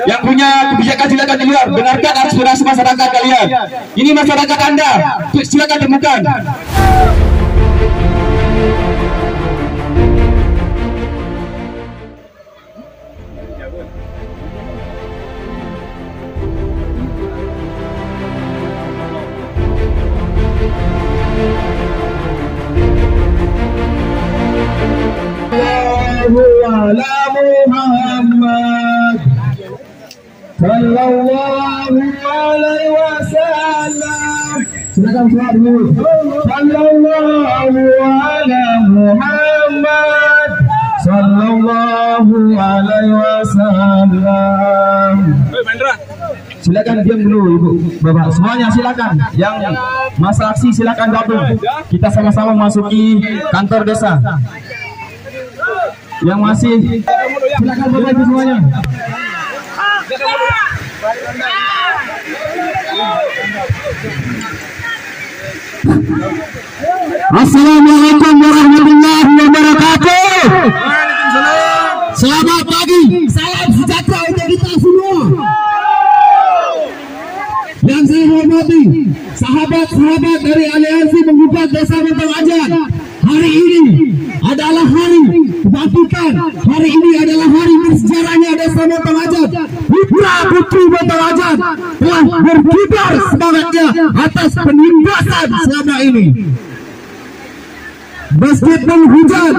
Yang punya kebijakan silakan di luar, dengarkan aspirasi masyarakat kalian. Ini masyarakat Anda, silakan temukan. Ala Muhammad sallallahu alaihi wasallam. Silakan sholat dulu. Sallallahu ala Muhammad sallallahu alaihi wasallam. Silakan diam dulu Ibu, Bapak. Semuanya silakan. Yang masa aksi silakan gabung. Kita sama-sama masuki kantor desa. Yang masih silakan Bapak Ibu semuanya. Assalamualaikum warahmatullahi wabarakatuh. Selamat pagi, salam sejahtera untuk kita semua. Yang saya hormati sahabat-sahabat dari Aliansi Menggugat Desa Montong Ajar. Hari ini adalah hari kebangkitan. Hari ini adalah hari bersejarahnya Desa Montong Ajar. Putra putri Montong Ajar telah berkibar semangatnya atas penindasan selama ini. Meskipun hujan,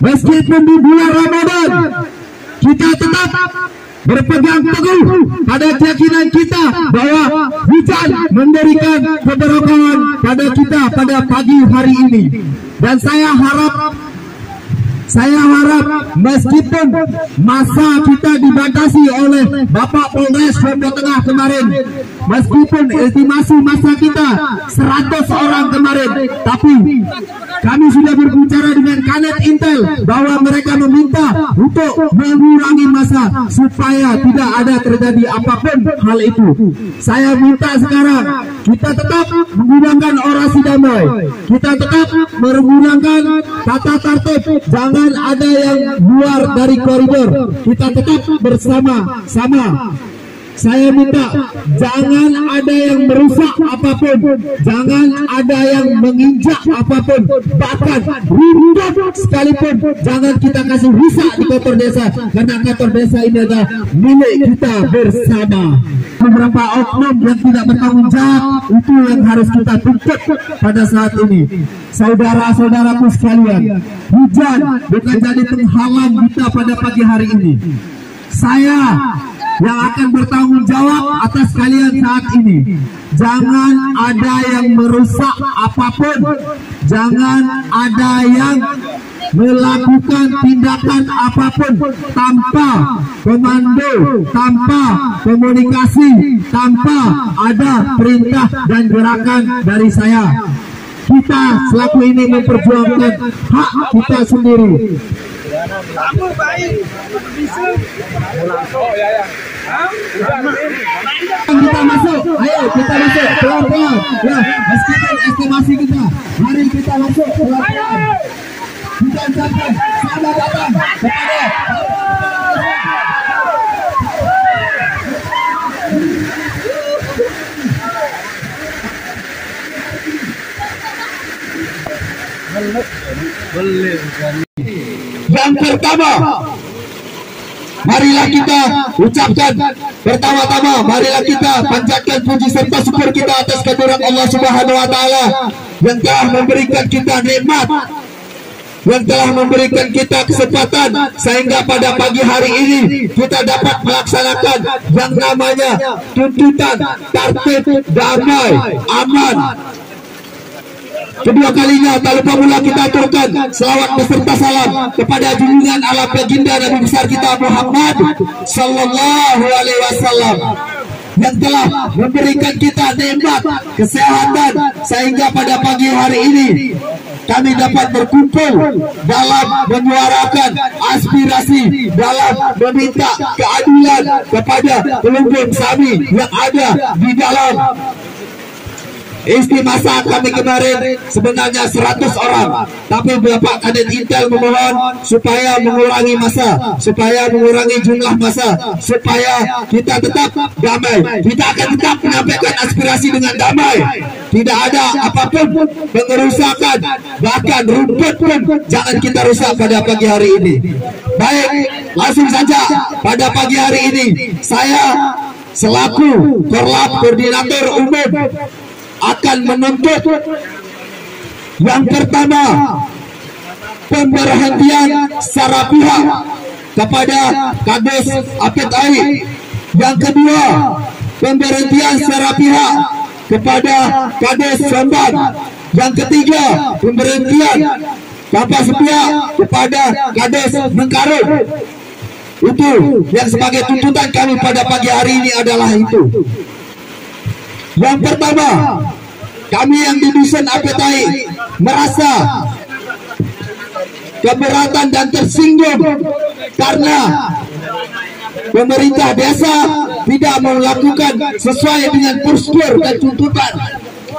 meskipun di bulan Ramadan, kita tetap berpegang teguh pada keyakinan kita bahwa hujan memberikan keberkahan pada kita pada pagi hari ini. Dan saya harap meskipun masa kita dibatasi oleh Bapak Polres Lombok Tengah kemarin, meskipun estimasi masa kita 100 orang kemarin, tapi kami sudah berbicara dengan Kanet Intel bahwa mereka meminta untuk mengurangi masa supaya tidak ada terjadi apapun hal itu. Saya minta sekarang kita tetap menggunakan orasi damai, kita tetap menggunakan tata tertib, jangan ada yang keluar dari koridor, kita tetap bersama-sama. Saya minta jangan ada yang merusak apapun, jangan ada yang menginjak apapun, bahkan rindut sekalipun jangan kita kasih rusak di kantor desa, karena kantor desa ini adalah milik kita bersama. Beberapa oknum yang tidak bertanggung jawab itu yang harus kita tuntut pada saat ini. Saudara-saudaraku sekalian, hujan bukan jadi penghalang kita pada pagi hari ini. Saya yang akan bertanggung jawab atas kalian saat ini. Jangan ada yang merusak apapun, jangan ada yang melakukan tindakan apapun tanpa komando, tanpa komunikasi, tanpa ada perintah dan gerakan dari saya. Kita selaku ini memperjuangkan hak kita sendiri. Kamu baik. Kita masuk, ayo kita masuk pelan-pelan. Ya, meskipun estimasi kita, mari kita masuk pelan-pelan. Bukan sampai selamat datang kepada yang pertama, marilah kita ucapkan pertama-tama, marilah kita panjatkan puji serta syukur kita atas kehadirat Allah Subhanahu wa taala yang telah memberikan kita nikmat, yang telah memberikan kita kesempatan sehingga pada pagi hari ini kita dapat melaksanakan yang namanya tuntutan tertib, damai, aman. Kedua kalinya tak lupa pula kita aturkan selawat beserta salam kepada junjungan alam baginda Nabi besar kita Muhammad sallallahu alaihi wasallam yang telah memberikan kita nikmat kesehatan sehingga pada pagi hari ini kami dapat berkumpul dalam menyuarakan aspirasi, dalam meminta keadilan kepada kelompok kami yang ada di dalam Istri masa kami kemarin sebenarnya 100 orang, tapi Bapak Kadin Intel memohon supaya mengurangi masa, supaya mengurangi jumlah masa, supaya kita tetap damai. Kita akan tetap menyampaikan aspirasi dengan damai. Tidak ada apapun pengerusakan, bahkan rumput pun jangan kita rusak pada pagi hari ini. Baik, langsung saja pada pagi hari ini saya selaku Korlap Koordinator Umum akan menuntut yang pertama pemberhentian secara pihak kepada Kades Apit Ai, yang kedua pemberhentian secara pihak kepada Kades Sombang, yang ketiga pemberhentian tanpa sepihak kepada Kades Mengkarut. Itu yang sebagai tuntutan kami pada pagi hari ini adalah itu. Yang pertama, kami yang di Dusun Apit Ai merasa keberatan dan tersinggung karena pemerintah desa tidak melakukan sesuai dengan prosedur dan tuntutan,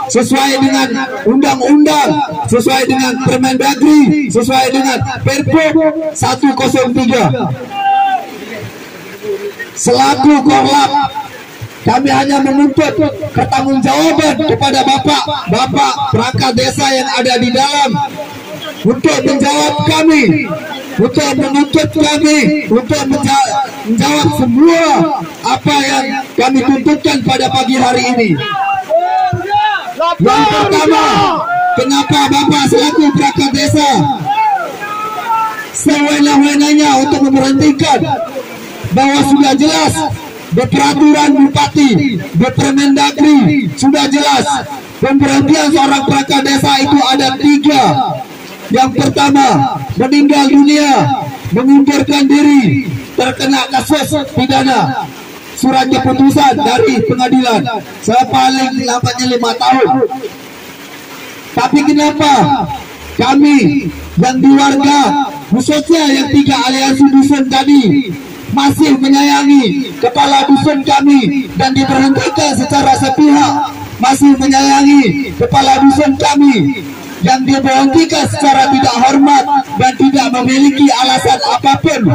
sesuai dengan undang-undang, sesuai dengan Permendagri, sesuai dengan Perpuk 103. Selaku Korlap, kami hanya menuntut pertanggungjawaban kepada bapak perangkat desa yang ada di dalam untuk menjawab kami, untuk menuntut kami, untuk menjawab semua apa yang kami tuntutkan pada pagi hari ini. Yang pertama, kenapa Bapak selaku perangkat desa sewenang-wenangnya untuk memberhentikan, bahwa sudah jelas peraturan Bupati, Permendagri sudah jelas pemberhentian seorang perangkat desa itu ada 3. Yang pertama, meninggal dunia, mengundurkan diri, terkena kasus pidana, surat keputusan dari pengadilan, sepaling lambatnya 5 tahun. Tapi kenapa kami yang di warga, khususnya yang 3 aliansi dusun tadi, masih menyayangi kepala dusun kami dan diberhentikan secara sepihak, masih menyayangi kepala dusun kami yang diberhentikan secara tidak hormat dan tidak memiliki alasan apapun?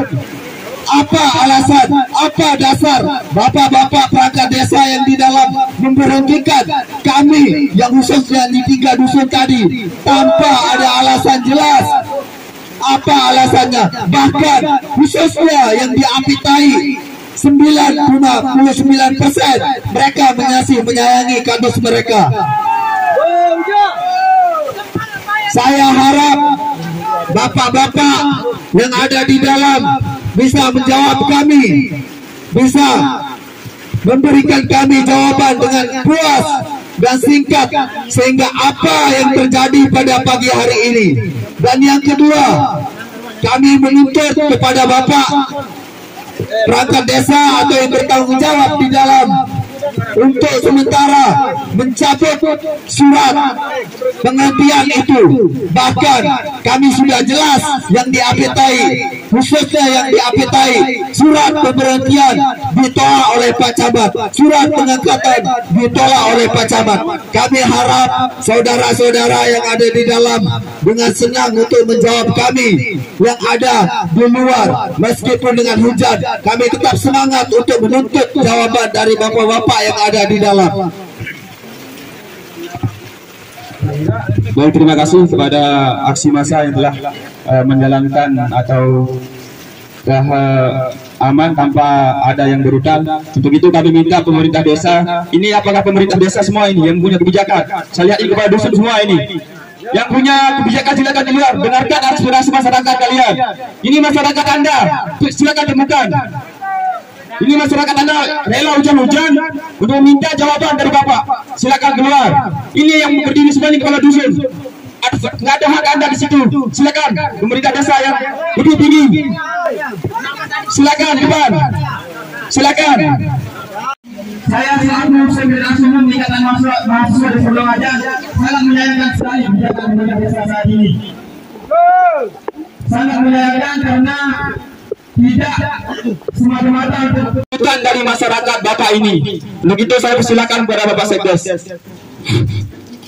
Apa alasan, apa dasar bapak-bapak perangkat desa yang di dalam memberhentikan kami yang khususnya di 3 dusun tadi tanpa ada alasan jelas? Apa alasannya? Bahkan khususnya yang di Apit Ai 99% mereka menyayangi kades mereka. Saya harap bapak-bapak yang ada di dalam bisa menjawab kami, bisa memberikan kami jawaban dengan puas dan singkat, sehingga apa yang terjadi pada pagi hari ini. Dan yang kedua, kami menuntut kepada Bapak perangkat desa atau yang bertanggung jawab di dalam untuk sementara mencabut surat penghentian itu. Bahkan kami sudah jelas yang di Apit Ai, khususnya yang di Apit Ai, surat pemberhentian ditolak oleh Pak Camat, surat pengangkatan ditolak oleh Pak Camat. Kami harap saudara-saudara yang ada di dalam dengan senang untuk menjawab kami yang ada di luar, meskipun dengan hujan. Kami tetap semangat untuk menuntut jawaban dari bapak-bapak yang ada di dalam. Baik, terima kasih kepada aksi massa yang telah menjalankan atau aman tanpa ada yang brutal. Untuk itu kami minta pemerintah desa, ini apakah pemerintah desa semua ini yang punya kebijakan? Saya lihat ini kepada dusun semua ini yang punya kebijakan, silakan dengar, dengarkan aspirasi masyarakat kalian. Ini masyarakat Anda, silakan temukan. Ini masyarakat Anda rela hujan-hujan untuk meminta jawaban dari Bapak. Silakan keluar. Ini yang berdiri semua ini kepala dusun. Nggak ada hak Anda di situ. Silakan pemerintah desa yang lebih tinggi. Silakan depan. Silakan. Saya selaku Sekretaris Umum Ikatan Mahasiswa di Solo Aja sangat menyayangkan sekali kebijakan pemerintah desa saat ini. Sangat menyayangkan karena tidak semata-mata tuntutan dari masyarakat Bapak ini. Untuk itu saya persilakan kepada Bapak Sekdes.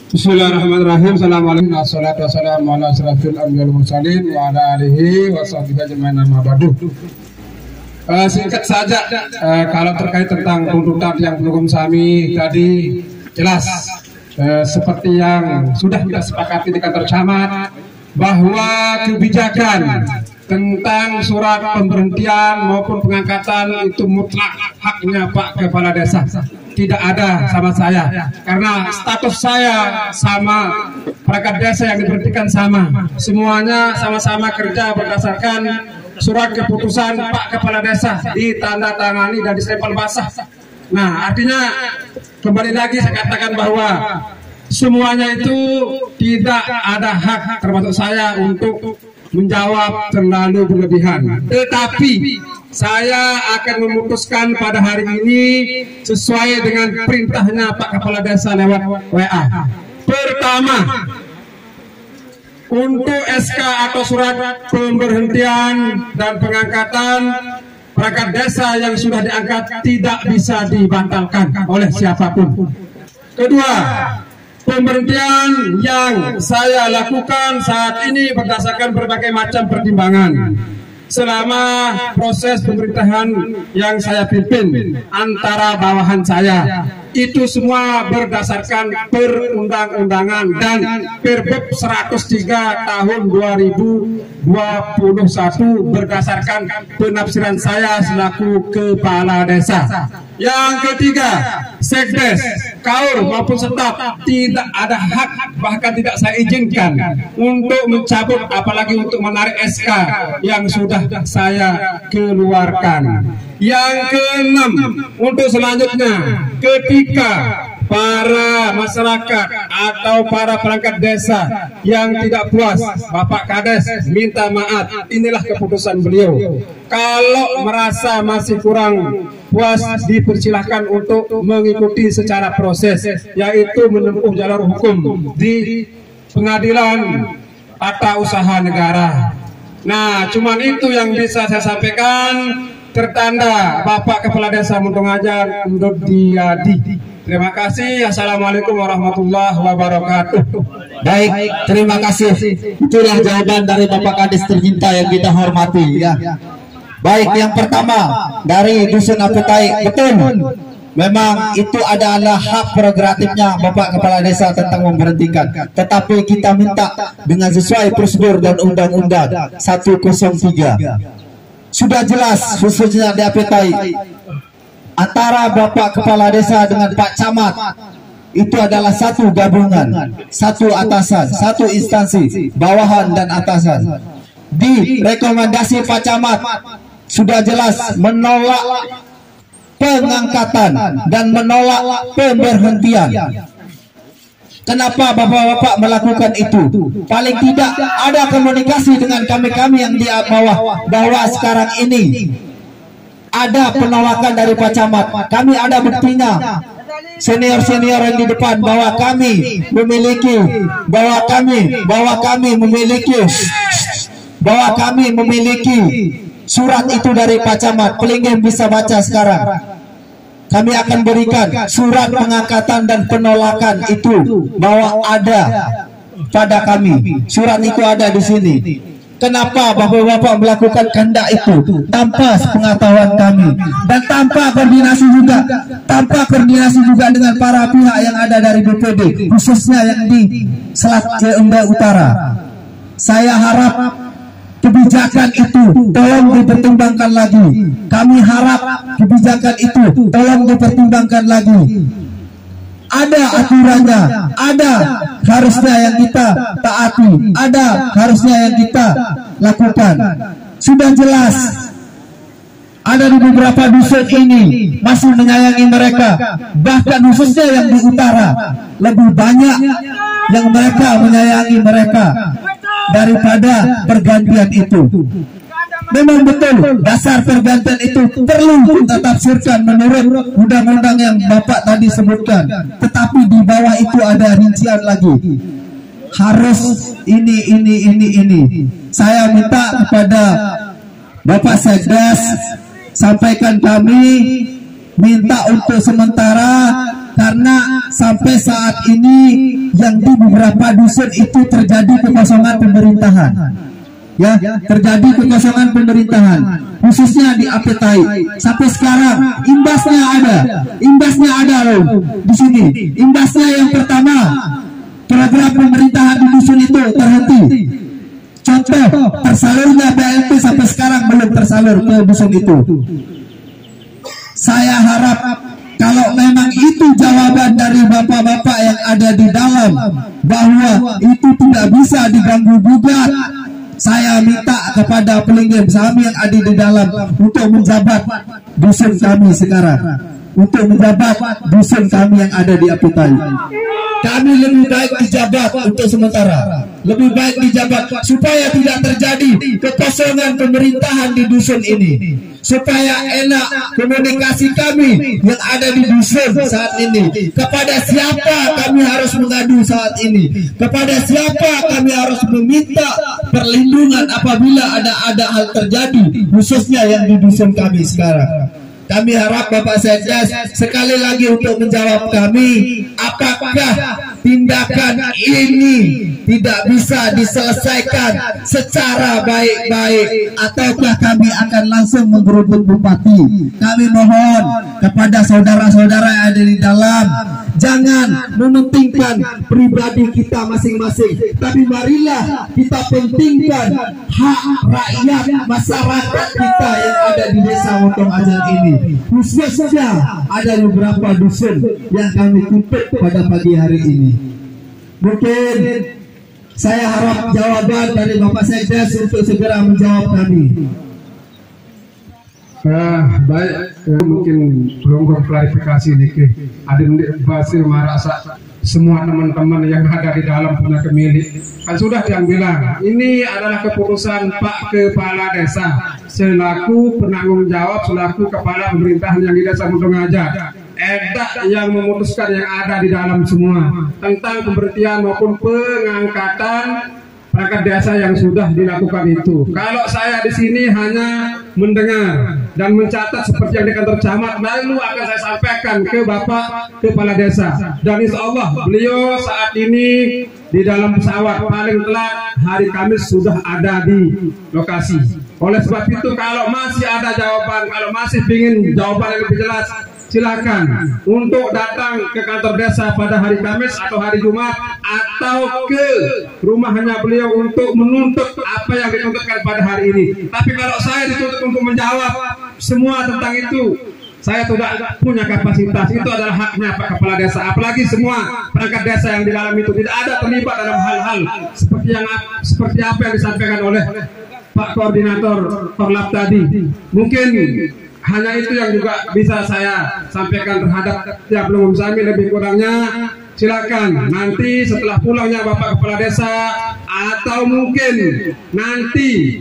Bismillahirrahmanirrahim. Assalamualaikum warahmatullahi wabarakatuh. Ala asyrafil anbiya'i wal mursalin wa ala alihi wa sahbihi ajma'in amma ba'du. Singkat saja, kalau terkait tentang tuntutan yang belum kami tadi jelas seperti yang sudah kita sepakati di kantor camat, bahwa kebijakan tentang surat pemberhentian maupun pengangkatan itu mutlak haknya Pak Kepala Desa. Tidak ada sama saya, karena status saya sama, perangkat desa yang diberhentikan sama, semuanya sama-sama kerja berdasarkan surat keputusan Pak Kepala Desa, ditandatangani dan disempel basah. Nah, artinya kembali lagi saya katakan bahwa semuanya itu tidak ada hak termasuk saya untuk menjawab terlalu berlebihan. Tetapi saya akan memutuskan pada hari ini sesuai dengan perintahnya Pak Kepala Desa lewat WA. Pertama, untuk SK atau surat pemberhentian dan pengangkatan perangkat desa yang sudah diangkat tidak bisa dibatalkan oleh siapapun. Kedua, pemberhentian yang saya lakukan saat ini berdasarkan berbagai macam pertimbangan. Selama proses pemerintahan yang saya pimpin antara bawahan saya, itu semua berdasarkan perundang-undangan dan Perpres 103 tahun 2021 berdasarkan penafsiran saya selaku kepala desa. Yang ketiga, Sekdes, Kaur maupun Staf tidak ada hak, bahkan tidak saya izinkan untuk mencabut apalagi untuk menarik SK yang sudah saya keluarkan. Yang keenam, untuk selanjutnya, ketika para masyarakat atau para perangkat desa yang tidak puas, Bapak Kades minta maaf, inilah keputusan beliau. Kalau merasa masih kurang puas, dipersilahkan untuk mengikuti secara proses, yaitu menempuh jalur hukum di pengadilan tata usaha negara. Nah, cuman itu yang bisa saya sampaikan. Tertanda Bapak Kepala Desa Muntungajar Nurdiadi. Terima kasih. Assalamualaikum warahmatullahi wabarakatuh. Baik, terima kasih. Itulah jawaban dari Bapak Kades tercinta yang kita hormati ya. Baik, yang pertama dari Dusun Apetai, betul. Memang itu adalah hak prerogatifnya Bapak Kepala Desa tentang memberhentikan. Tetapi kita minta dengan sesuai prosedur dan undang-undang 103. Sudah jelas khususnya di Apetai antara Bapak Kepala Desa dengan Pak Camat itu adalah satu gabungan, satu atasan, satu instansi, bawahan dan atasan. Di rekomendasi Pak Camat sudah jelas menolak pengangkatan dan menolak pemberhentian. Kenapa bapak-bapak melakukan itu? Paling tidak ada komunikasi dengan kami-kami yang di bawah bahwa sekarang ini ada penolakan dari Pak Camat. Kami ada buktinya. Senior-senior yang di depan bahwa kami memiliki surat itu dari Pak Camat. Pelingin bisa baca sekarang. Kami akan berikan surat pengangkatan dan penolakan itu bahwa ada pada kami. Surat itu ada di sini. Kenapa bapak-bapak melakukan kehendak itu tanpa sepengetahuan kami dan tanpa koordinasi juga dengan para pihak yang ada dari BPD, khususnya yang di Selat Jember Utara. Saya harap kebijakan itu tolong dipertimbangkan lagi. Kami harap kebijakan itu tolong dipertimbangkan lagi. Ada aturannya, ada harusnya yang kita taati, ada harusnya yang kita lakukan. Sudah jelas ada di beberapa dusun ini masih menyayangi mereka, bahkan khususnya yang di utara lebih banyak yang mereka menyayangi mereka daripada pergantian itu. Memang betul dasar pergantian itu perlu kita tafsirkan menurut undang-undang yang Bapak tadi sebutkan. Tetapi di bawah itu ada rincian lagi. Harus ini. Saya minta kepada Bapak Sekdes, sampaikan kami minta untuk sementara karena sampai saat ini yang di beberapa dusun itu terjadi kekosongan pemerintahan. Ya, terjadi kekosongan pemerintahan, khususnya di Apetai. Sampai sekarang imbasnya ada loh di sini. Imbasnya yang pertama, program pemerintahan di dusun itu terhenti. Contoh, tersalurnya BLT sampai sekarang belum tersalur ke dusun itu. Saya harap kalau memang itu jawaban dari bapak-bapak yang ada di dalam, bahwa itu tidak bisa diganggu gugat, saya minta kepada pelinggih kami yang ada di dalam untuk menjabat dusun kami sekarang, untuk menjabat dusun kami yang ada di Apetai. Kami lebih baik dijabat untuk sementara, lebih baik dijabat supaya tidak terjadi kekosongan pemerintahan di dusun ini, supaya enak komunikasi kami yang ada di dusun saat ini. Kepada siapa kami harus mengadu saat ini, kepada siapa kami harus meminta perlindungan apabila ada hal terjadi, khususnya yang di dusun kami sekarang. Kami harap Bapak Sekdes sekali lagi untuk menjawab kami, apakah tindakan ini tidak bisa diselesaikan secara baik-baik, ataukah kami akan langsung menggeruduk bupati. Kami mohon kepada saudara-saudara yang ada di dalam, jangan mementingkan pribadi kita masing-masing, tapi marilah kita pentingkan hak rakyat masyarakat kita yang ada di desa Wotong Ajar ini. Khususnya ada beberapa dusun yang kami tuntut pada pagi hari ini. Mungkin saya harap jawaban dari Bapak Sekdes untuk segera menjawab kami. Baik, mungkin belum klarifikasi nih, Adin Basir merasa semua teman-teman yang ada di dalam punya kemilik. Kan sudah yang bilang, ini adalah keputusan Pak Kepala Desa selaku penanggung jawab, selaku kepala pemerintahan yang di Desa Wotong Ajar. Edak yang memutuskan yang ada di dalam semua tentang pemberhentian maupun pengangkatan perangkat desa yang sudah dilakukan itu. Kalau saya di sini hanya mendengar dan mencatat seperti yang di kantor camat, lalu akan saya sampaikan ke Bapak Kepala Desa. Dan insya Allah beliau saat ini di dalam pesawat, paling telat hari Kamis sudah ada di lokasi. Oleh sebab itu, kalau masih ada jawaban, kalau masih ingin jawaban yang lebih jelas, silakan untuk datang ke kantor desa pada hari Kamis atau hari Jumat, atau ke rumahnya beliau untuk menuntut apa yang dituntutkan pada hari ini. Tapi kalau saya dituntut untuk menjawab semua tentang itu, saya tidak punya kapasitas. Itu adalah haknya Pak Kepala Desa. Apalagi semua perangkat desa yang di dalam itu tidak ada terlibat dalam hal-hal seperti apa yang disampaikan oleh Pak Koordinator Korlap tadi. Mungkin hanya itu yang juga bisa saya sampaikan terhadap tiap pelanggung kami. Lebih kurangnya silakan nanti setelah pulangnya Bapak Kepala Desa, atau mungkin nanti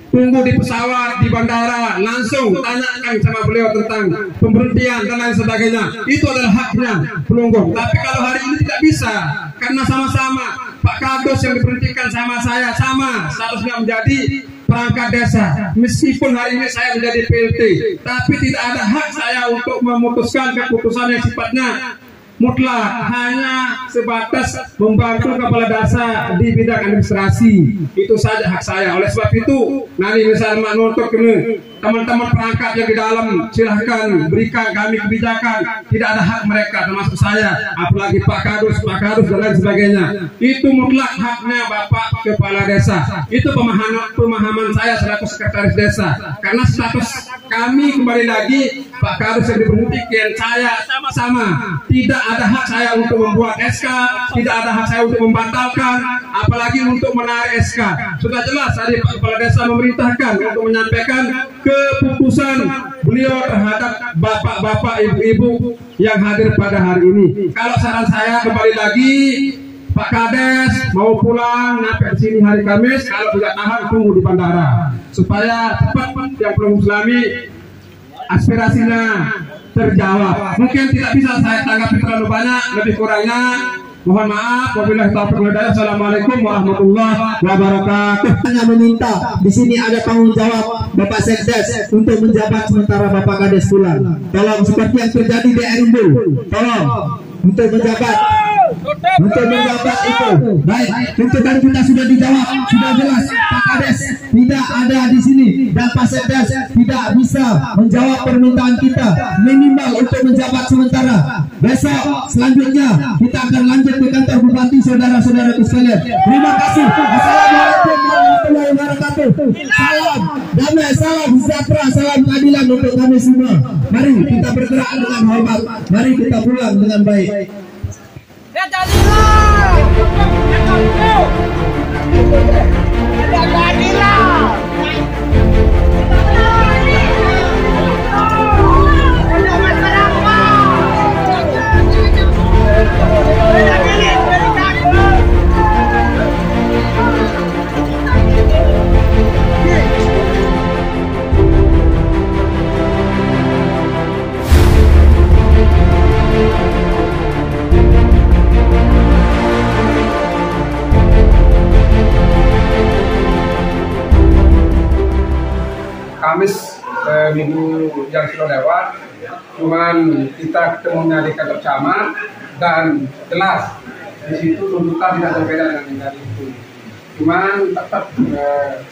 tunggu di pesawat di bandara, langsung tanyakan sama beliau tentang pemberhentian dan lain sebagainya. Itu adalah haknya pelunggung. Tapi kalau hari ini tidak bisa, karena sama-sama Pak Kades yang diberhentikan sama saya sama seharusnya menjadi perangkat desa. Meskipun hari ini saya menjadi PLT, tapi tidak ada hak saya untuk memutuskan keputusan yang sifatnya mutlak, hanya sebatas membantu kepala desa di bidang administrasi. Itu saja hak saya. Oleh sebab itu, nanti misalnya menuntut teman-teman perangkat yang di dalam, silahkan berikan kami kebijakan. Tidak ada hak mereka, termasuk saya, apalagi Pak Kadus dan lain sebagainya. Itu mutlak haknya Bapak Kepala Desa. Itu pemahaman saya selaku sekretaris desa. Karena status kami, kembali lagi, Pak Kadus yang diberhentikan, saya sama-sama tidak ada hak saya untuk membuat SK, tidak ada hak saya untuk membatalkan, apalagi untuk menarik SK. Sudah jelas tadi Pak Kepala Desa memerintahkan untuk menyampaikan keputusan beliau terhadap bapak-bapak, ibu-ibu yang hadir pada hari ini. Kalau saran saya, kembali lagi, Pak Kades mau pulang sampai di sini hari Kamis, kalau tidak tahan tunggu di bandara supaya cepat yang belum Islami aspirasinya terjawab. Mungkin tidak bisa saya tanggapi terlalu banyak, lebih kurangnya Mohon maaf, wabillahi taufiq wal hidayah. Assalamualaikum warahmatullahi wabarakatuh. Hanya meminta di sini ada tanggung jawab Bapak Sekdes untuk menjabat sementara Bapak Kades pulang. Tolong seperti yang terjadi di Erindu, tolong untuk menjabat itu. Baik, tuntutan kita sudah dijawab, sudah jelas. Pak Kades tidak ada di sini dan Pak Sekdes tidak bisa menjawab permintaan kita minimal untuk menjabat sementara. Besok selanjutnya kita akan lanjut ke kantor bupati, saudara-saudaraku sekalian. Terima kasih. Assalamualaikum warahmatullahi wabarakatuh. Salam damai, salam sejahtera, salam keadilan untuk kami semua. Mari kita bergerak dengan hormat. Mari kita pulang dengan baik. Ya jadilah. Ya jadilah. Kamis minggu yang sudah lewat, cuman kita ketemunya di kantor camat dan jelas di situ tuntutan tidak berbeda dengan yang itu. Cuman tetap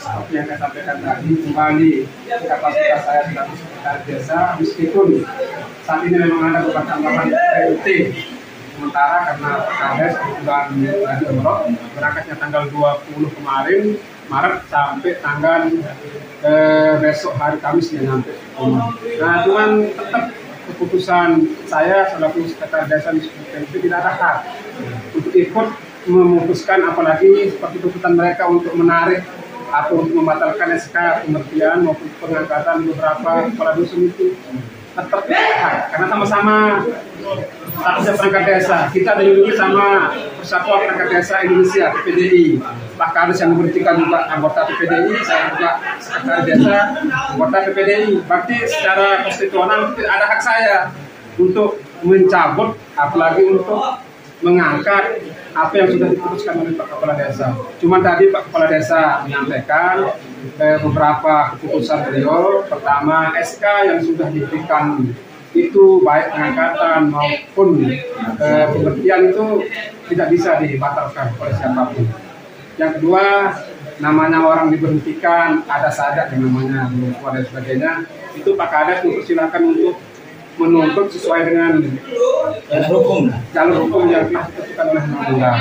seperti yang saya sampaikan tadi, kembali kapasitas saya sebagai sekretaris desa, meskipun saat ini memang ada beberapa tambahan PUT. Sementara karena Kades kebetulan lagi umroh, berangkatnya tanggal 20 kemarin Maret sampai tanggal besok hari Kamis dia nyampe. Nah, cuman tetap keputusan saya selaku sekretaris desa itu tidak ada hak untuk ikut memutuskan, apalagi seperti tuntutan mereka untuk menarik atau untuk membatalkan SK pengertian maupun pengangkatan beberapa kepala dusun itu tetap hak, karena sama-sama statusnya perangkat desa. Kita dilindungi sama Persatuan Perangkat Desa Indonesia (PPDI). Pak Kades yang memberhentikan juga anggota PPDI, saya juga sekretaris desa anggota PPDI. Berarti secara konstitusional ada hak saya untuk mencabut, apalagi untuk mengangkat apa yang sudah diputuskan oleh Pak Kepala Desa. Cuma tadi Pak Kepala Desa menyampaikan beberapa keputusan beliau. Pertama, SK yang sudah diberikan itu baik pengangkatan maupun pemberhentian itu tidak bisa dibatalkan oleh siapapun. Yang kedua, namanya orang diberhentikan, ada saja yang namanya dan sebagainya. Itu Pak Kades mempersilahkan untuk menuntut sesuai dengan jalur hukum yang telah ditentukan oleh undang-undang.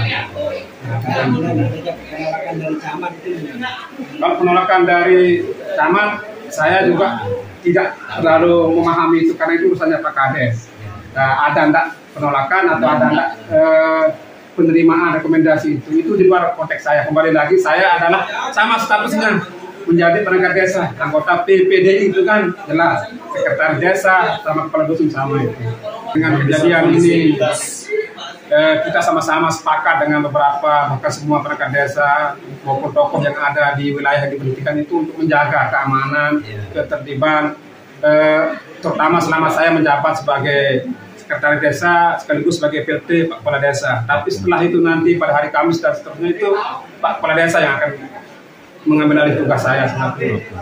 Kalau penolakan dari camat, saya juga tidak terlalu memahami itu karena itu urusannya Pak Kades. Ada enggak penolakan atau ada enggak penerimaan rekomendasi itu di luar konteks saya. Kembali lagi, saya adalah sama statusnya menjadi perangkat desa, anggota PPDI itu kan jelas, sekretaris desa sama kepala dusun sama itu. Dengan kejadian ini kita sama-sama sepakat dengan beberapa bahkan semua perangkat desa maupun tokoh yang ada di wilayah yang diberhentikan itu untuk menjaga keamanan, ketertiban, terutama selama saya menjabat sebagai sekretaris desa sekaligus sebagai PLT Pak Kepala Desa. Tapi setelah itu nanti pada hari Kamis dan seterusnya itu Pak Kepala Desa yang akan mengambil alih tugas saya seperti itu.